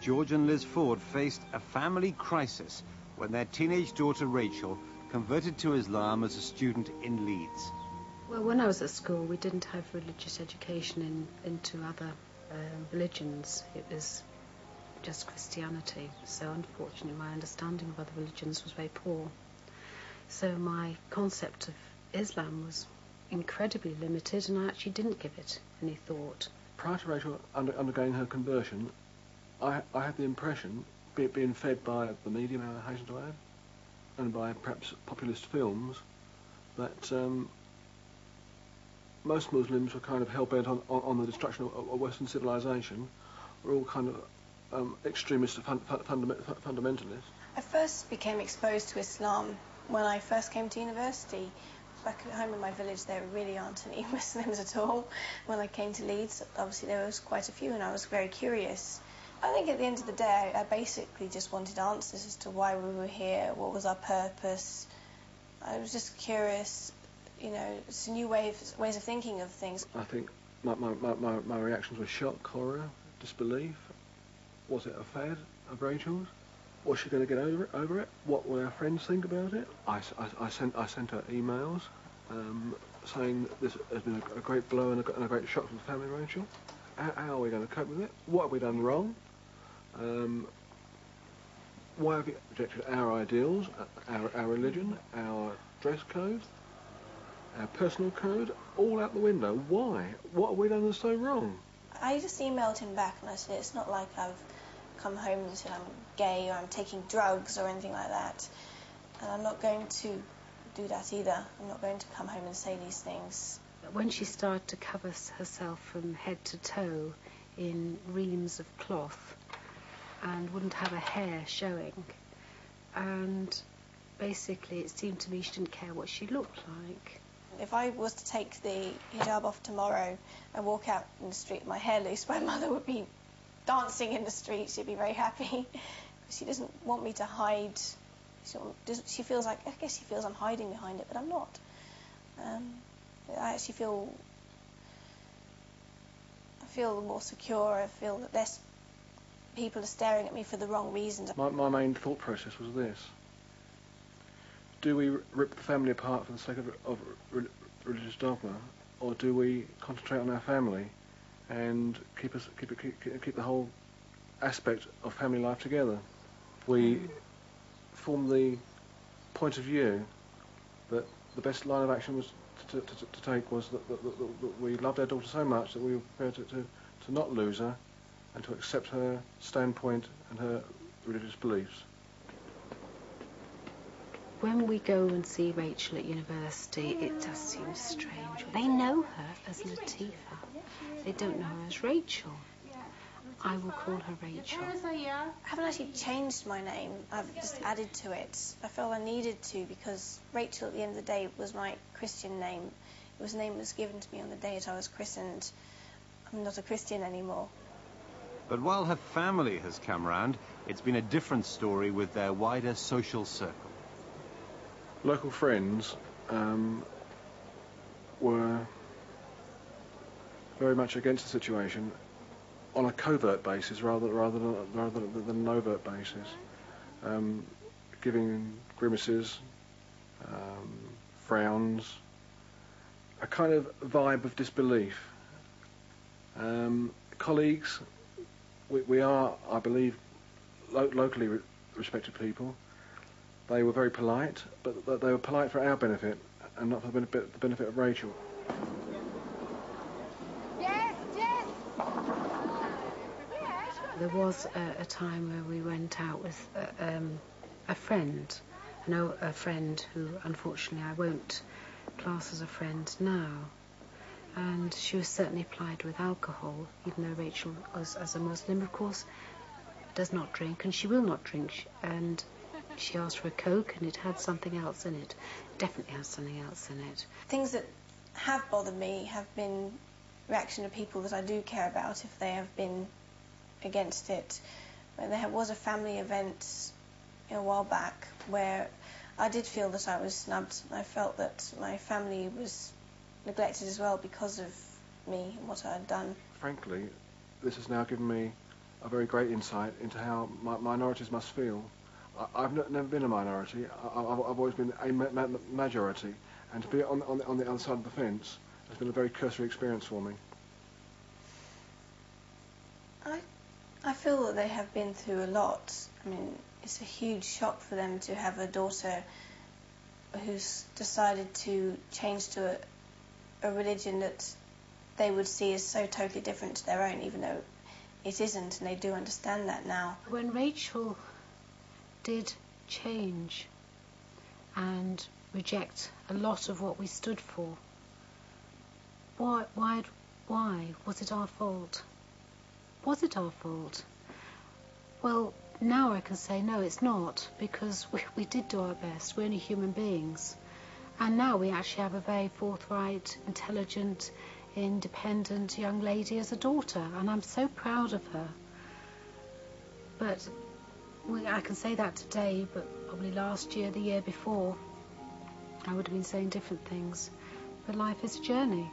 George and Liz Ford faced a family crisis when their teenage daughter Rachel converted to Islam as a student in Leeds. Well, when I was at school, we didn't have religious education into other religions. It was just Christianity. So unfortunately, my understanding of other religions was very poor. So my concept of Islam was incredibly limited, and I actually didn't give it any thought. Prior to Rachel undergoing her conversion, I had the impression, be it being fed by the media, I hasten to add, and by perhaps populist films, that most Muslims were kind of hell-bent on the destruction of Western civilization, were all kind of extremist fundamentalists. I first became exposed to Islam when I first came to university. Back at home in my village, there really aren't any Muslims at all. When I came to Leeds, obviously there was quite a few, and I was very curious. I think at the end of the day, I basically just wanted answers as to why we were here, what was our purpose. I was just curious, you know, it's a new ways of thinking of things. I think my reactions were shock, horror, disbelief. Was it a fad of Rachel's? Was she going to get over it? What will our friends think about it? I sent her emails saying this has been a great blow and a great shock to the family, Rachel. How are we going to cope with it? What have we done wrong? Why have you rejected our ideals, our religion, our dress code, our personal code, all out the window? Why? What have we done that's so wrong? I just emailed him back and I said, it's not like I've come home and said I'm gay or I'm taking drugs or anything like that. And I'm not going to do that either. I'm not going to come home and say these things. When she started to cover herself from head to toe in reams of cloth and wouldn't have a hair showing, and basically it seemed to me she didn't care what she looked like. If I was to take the hijab off tomorrow and walk out in the street with my hair loose, my mother would be dancing in the street. She'd be very happy. She doesn't want me to hide. She feels like, I guess she feels I'm hiding behind it, but I'm not. I actually feel more secure. I feel that less people are staring at me for the wrong reasons. My main thought process was this: do we rip the family apart for the sake of religious dogma, or do we concentrate on our family and keep the whole aspect of family life together? We formed the point of view that the best line of action was to take was that we loved our daughter so much that we were prepared to not lose her and to accept her standpoint and her religious beliefs. When we go and see Rachel at university, it does seem strange. They know her as Latifa. They don't know her as Rachel. I will call her Rachel. I haven't actually changed my name. I've just added to it. I felt I needed to because Rachel, at the end of the day, was my Christian name. It was a name that was given to me on the day that I was christened. I'm not a Christian anymore. But while her family has come round, it's been a different story with their wider social circle. Local friends were very much against the situation on a covert basis rather than an overt basis, giving grimaces, frowns, a kind of vibe of disbelief. Colleagues, we are, I believe, locally respected people. They were very polite, but they were polite for our benefit and not for the benefit of Rachel. There was a time where we went out with a friend. I know a friend who, unfortunately, I won't class as a friend now. And she was certainly plied with alcohol, even though Rachel, as a Muslim, of course, does not drink, and she will not drink. And she asked for a Coke, and it had something else in it. Definitely has something else in it. Things that have bothered me have been reaction of people that I do care about if they have been against it. There was a family event a while back where I did feel that I was snubbed. I felt that my family was neglected as well because of me and what I had done. Frankly, this has now given me a very great insight into how minorities must feel. I've never been a minority. I've always been a majority, and to be on the other side of the fence has been a very cursory experience for me. I feel that they have been through a lot. I mean, it's a huge shock for them to have a daughter who's decided to change to a religion that they would see as so totally different to their own, even though it isn't, and they do understand that now. When Rachel did change and reject a lot of what we stood for, why was it our fault? Was it our fault? Well, now I can say no, it's not, because we did do our best. We're only human beings. And now we actually have a very forthright, intelligent, independent young lady as a daughter, and I'm so proud of her. But I can say that today, but probably last year, the year before, I would have been saying different things. But life is a journey.